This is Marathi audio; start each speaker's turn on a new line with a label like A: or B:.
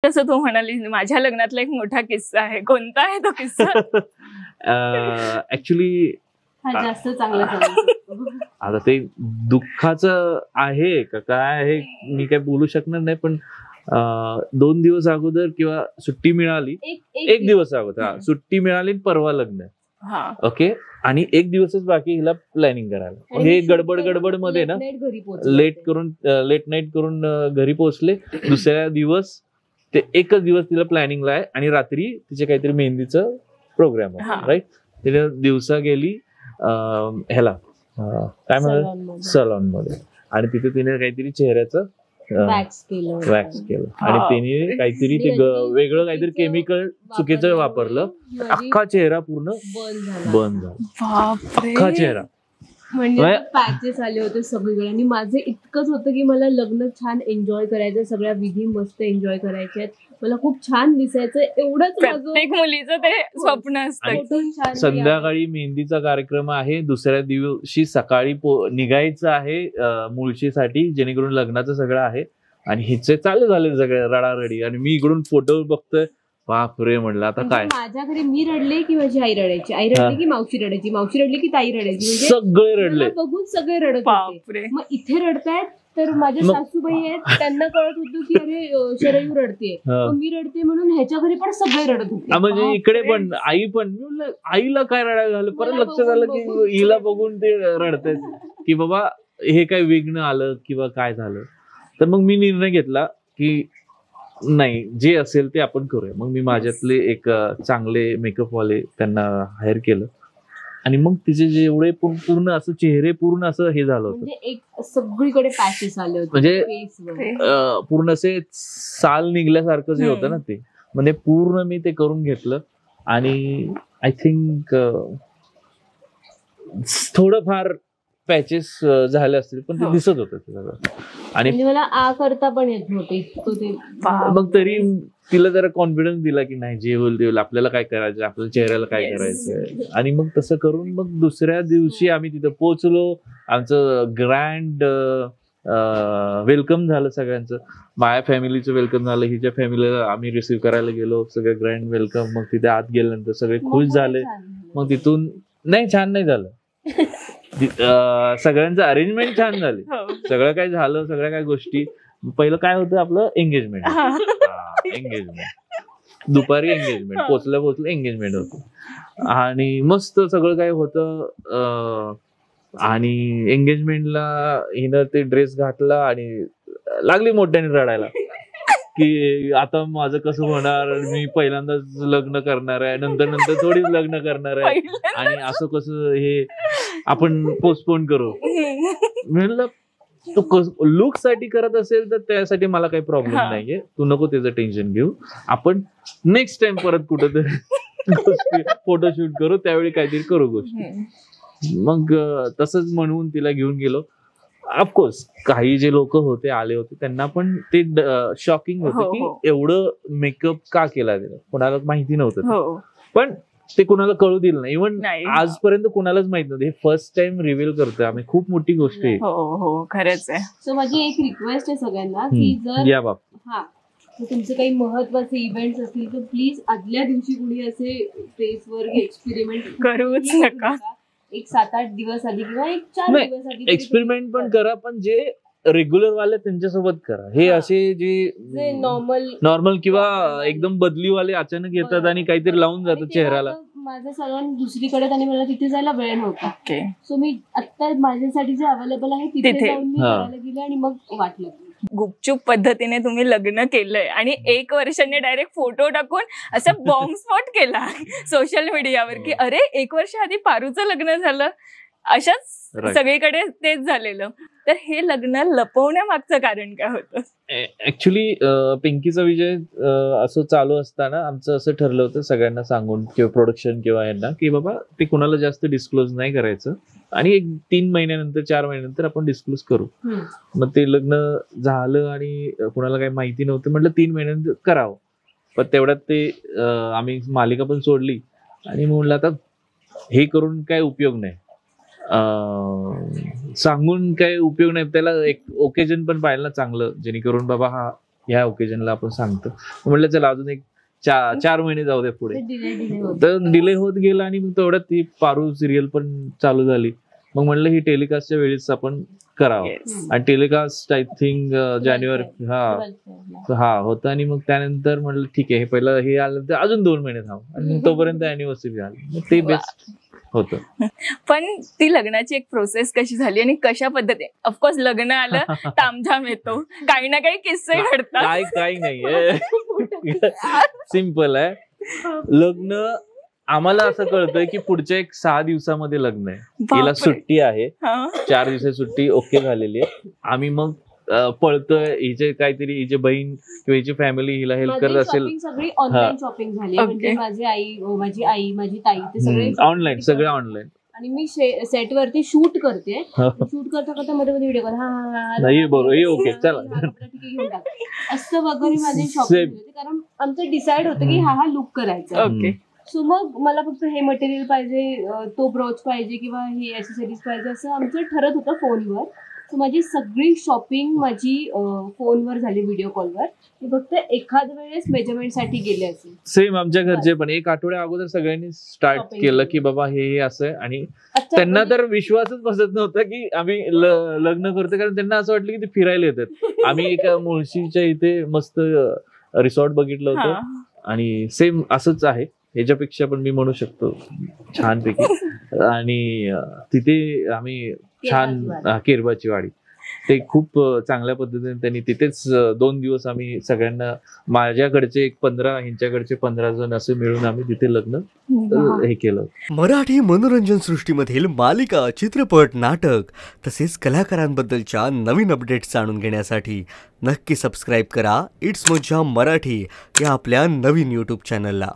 A: तसं तू म्हणाली माझ्या लग्नातला एक मोठा किस्सा आहे, कोणता आहे तो किस्सा?
B: ऍक्च्युली
C: जास्त चांगलं सांगितलं.
B: आता ते दुःखाचं आहे का काय आहे मी काय बोलू शकणार नाही, पण 2 दिवस अगोदर किंवा सुट्टी मिळाली, एक दिवस अगोदर सुट्टी मिळाली, परवा लग्न. ओके, आणि 1 दिवसच बाकी हिला प्लॅनिंग करायला. हे गडबड मध्ये ना लेट नाईट करून घरी पोहोचले. दुसऱ्या दिवस ते एकच दिवस तिला प्लॅनिंगला आहे आणि रात्री तिचे काहीतरी मेहंदीचं प्रोग्राम आहे, राईट. तिने दिवसा गेली ह्याला काय म्हणतात सलॉन मध्ये, आणि तिथे तिने काहीतरी चेहऱ्याचं वॅक्स केलं आणि तिने काहीतरी ते वेगळं काहीतरी केमिकल चुकीचं वापरलं. अख्खा चेहरा पूर्ण बंद झाला, अख्खा चेहरा.
C: म्हणजे पॅचेस आले होते सगळीकडे. आणि माझं इतकंच होतं की मला लग्न छान एन्जॉय करायचं, सगळ्या विधी मस्त एन्जॉय करायच्या, मला खूप छान दिसायचं, एवढंच
A: प्रत्येक मुलीचं ते स्वप्न असतं.
B: संध्याकाळी मेहंदीचा कार्यक्रम आहे, दुसऱ्या दिवशी सकाळी निघायचं आहे मुळशीसाठी, जेणेकरून लग्नाचं सगळं आहे. आणि हिचे चालू झाले सगळे रडारडी, आणि मी इकडून फोटो बघतोय. बाप रे, म्हणलं आता काय.
C: माझ्या घरी मी रडले की माझी आई रडायची, आई रडली की मावशी रडायची, मावशी रडली की ताई रडायची, म्हणजे
B: सगळे रडले
C: बघून सगळे रडत होते. मग इथे रडतायत तर माझ्या सासूबाई आहेत, त्यांना कळत होतं की अरे शरयू रडते, मी रडते म्हणून ह्याच्या घरी पण सगळे रडत होते.
B: म्हणजे इकडे पण आई पण, आईला काय रडायला झालं, परत लक्ष झालं की हिला बघून ते रडतात की बाबा हे काय विघ्न आलं किंवा काय झालं. तर मग मी निर्णय घेतला की नाही, जे असेल ते आपण करूया. मग मी माझ्यातले एक चांगले मेकअपवाले त्यांना हायर केलं, आणि मग तिचे जेवढे पूर्ण असं चेहरे पूर्ण असं हे झालं होतं,
C: म्हणजे एक सगळीकडे पॅचेस आले होते,
B: म्हणजे पूर्ण असे साल निघल्यासारखं जे होतं ना ते, म्हणजे पूर्ण मी ते करून घेतलं. आणि आय थिंक थोडंफार पॅचेस झाले असतील, पण ते दिसत होतं सगळं. आणि
C: मला आ करता पण येत नव्हते.
B: मग तरी तिला जरा कॉन्फिडन्स दिला की नाही, जे होईल ते होईल, आपल्याला काय करायचं, आपल्या चेहऱ्याला काय करायचं. आणि मग तसं करून मग दुसऱ्या दिवशी आम्ही तिथं पोहोचलो. आमचं ग्रँड वेलकम झालं सगळ्यांचं. माझ्या फॅमिलीचं वेलकम झालं, हिच्या फॅमिलीला आम्ही रिसिव्ह करायला गेलो, सगळं ग्रँड वेलकम. मग तिथे आत गेल्यानंतर सगळे खुश झाले. मग तिथून नाही, छान नाही झालं. सगळ्यांचं अरेंजमेंट छान झाली, सगळं काय झालं, सगळ्या काय गोष्टी. पहिलं काय होतं आपलं एंगेजमेंट, दुपारी एंगेजमेंट, पोचल्या एंगेजमेंट होतं, आणि मस्त सगळं काय होतं. आणि एंगेजमेंटला हिनं ते ड्रेस घातला आणि लागली मोठ्याने रडायला की आता माझं कसं होणार, मी पहिल्यांदाच लग्न करणार आहे, नंतर थोडीच लग्न करणार आहे, आणि असं कसं हे आपण पोस्टपोन करू. म्हणलं तू लुक साठी करत असेल तर त्यासाठी मला काही प्रॉब्लेम नाहीये, तू नको त्याचं टेन्शन घेऊ, आपण नेक्स्ट टाइम परत कुठंतरी फोटोशूट करू, त्यावेळी काहीतरी करू गोष्टी. मग तसंच म्हणून तिला घेऊन गेलो. ऑफकोर्स काही जे लोक आले होते त्यांना पण ते शॉकिंग होतं की एवढं मेकअप का केला तिला, कोणाला माहिती नव्हतं. पण ते कुणाला कळू दिलं नाही, इव्हन आजपर्यंत कुणालाच माहित नव्हतं. हे फर्स्ट टाइम रिव्हील करतोय आम्ही, खूप मोठी गोष्ट आहे.
A: हो खरंच आहे.
C: सो माझी एक रिक्वेस्ट आहे सगळ्यांना की जर तुमचे काही महत्वाचे इव्हेंट्स असतील तर प्लीज आदल्या दिवशी कुणी असे फेसवर एक्सपेरिमेंट
A: करूच नका.
C: एक 7-8 दिवस आधी किंवा एक 4 दिवस आधी
B: एक्सपेरिमेंट पण करा, पण जे रेग्युलर वाले त्यांच्यासोबत करा. हे असे जे नॉर्मल किंवा एकदम बदलीवाले अचानक येतात आणि काहीतरी लावून जातात चेहऱ्याला.
C: माझं सलॉन दुसरीकडे आणि मला तिथे जायला वेळ नव्हता, सो मी आता माझ्यासाठी जे अवेलेबल आहे तिथे जाऊन मी करायला गेले, आणि मग वाटलं
A: गुपचूप पद्धतीने तुम्ही लग्न केलंय आणि 1 वर्षाने डायरेक्ट फोटो टाकून असं बॉम्ब स्पॉट केला सोशल मीडियावर की अरे 1 वर्ष आधी पारूचं लग्न झालं. अशाच सगळीकडे तेच झालेलं. तर हे लग्न लपवण्यामागचं कारण काय होतं?
B: ऍक्च्युली पिंकीचा विजय असं चालू असताना आमचं असं ठरलं होतं सगळ्यांना सांगून किंवा प्रोडक्शन किंवा यांना की बाबा ते कुणाला जास्त डिस्क्लोज नाही करायचं, आणि एक 3 महिन्यानंतर 4 महिन्यानंतर आपण डिस्क्लोज करू. मग ते लग्न झालं आणि कुणाला काही माहिती नव्हतं, म्हटलं 3 महिन्यानंतर करावं. पण तेवढ्यात ते आम्ही मालिका पण सोडली, आणि म्हणलं आता हे करून काय उपयोग नाही, सांगून काय उपयोग नाही, त्याला एक ओकेजन पण पाहिलं ना चांगलं, जेणेकरून बाबा हा ह्या ओकेजनला आपण सांगतो. म्हटलं चला अजून एक 4 महिने जाऊ दे पुढे. तर डिले होत गेला आणि मग तेवढ्यात ती पारू सिरियल पण चालू झाली. मग म्हणलं ही टेलिकास्टच्या वेळेस आपण करावं आणि टेलिकास्ट आय थिंक जानेवारी हा होतं. आणि मग त्यानंतर म्हणलं ठीक आहे, हे पहिलं हे आलं तर अजून 2 महिने थांब आणि तोपर्यंत अॅनिव्हर्सरी आली. ते बेस्ट होतं.
A: पण ती लग्नाची एक प्रोसेस कशी झाली आणि कशा पद्धतीने, ऑफकोर्स लग्न आलं तामझाम येतो, काही ना काही किस्से घडतात.
B: काही नाहीये, सिम्पल आहे. लग्न आम्हाला असं कळतंय की पुढच्या एक 6 दिवसामध्ये लग्न आहे. हिला सुट्टी आहे, 4 दिवसाची सुट्टी ओके झालेली आहे. आम्ही मग पळतोय. हिचे काहीतरी हिची बहीण किंवा हिची फॅमिली हिला हेल्प करत असेल.
C: सगळी ऑनलाईन शॉपिंग झाली. म्हणजे माझी आई माझी ताई ते सगळे
B: ऑनलाईन, सगळे ऑनलाईन.
C: आणि मी सेट वरती शूट करते. शूट करता मध्ये व्हिडिओ कॉल
B: नाही बरोबर ओके चला
C: असं वगैरे माझी शॉपिंग होती. कारण आमचं डिसाइड होतं की हा लुक करायचा.
A: ओके.
C: सो मग मला फक्त हे मटेरियल पाहिजे, तो ब्रोच पाहिजे किंवा हे ऍक्सेसरीज पाहिजे असं आमचं ठरत होतं फोनवर. सो माझी सगळी शॉपिंग माझी फोनवर झाली, व्हिडिओ कॉलवर. मी फक्त एखाद वेळेस मेजरमेंट साठी गेले असेल.
B: सेम आमच्या घरचे पण 1 आठवड्या अगोदर सगळ्यांनी स्टार्ट केलं की बाबा हे असं आहे. आणि त्यांना तर विश्वासच बसत नव्हता की आम्ही लग्न करतो, कारण त्यांना असं वाटलं की ते फिरायला येतात. आम्ही एका मुळशीच्या इथे मस्त रिसॉर्ट बघितलं होतं आणि सेम असंच आहे, ह्याच्यापेक्षा पण मी म्हणू शकतो छानपैकी. आणि तिथे आम्ही छान केरबाची वाडी, ते खूप चांगल्या पद्धतीने त्यांनी तिथेच 2 दिवस आम्ही सगळ्यांना, माझ्याकडचे एक 15 ह्यांच्याकडचे 15 जण असे मिळून आम्ही तिथे लग्न हे केलं.
D: मराठी मनोरंजन सृष्टीमधील मालिका, चित्रपट, नाटक तसेच कलाकारांबद्दलच्या नवीन अपडेट्स जाणून घेण्यासाठी नक्की सबस्क्राईब करा इट्स मज्जा मराठी या आपल्या नवीन YouTube चॅनलला.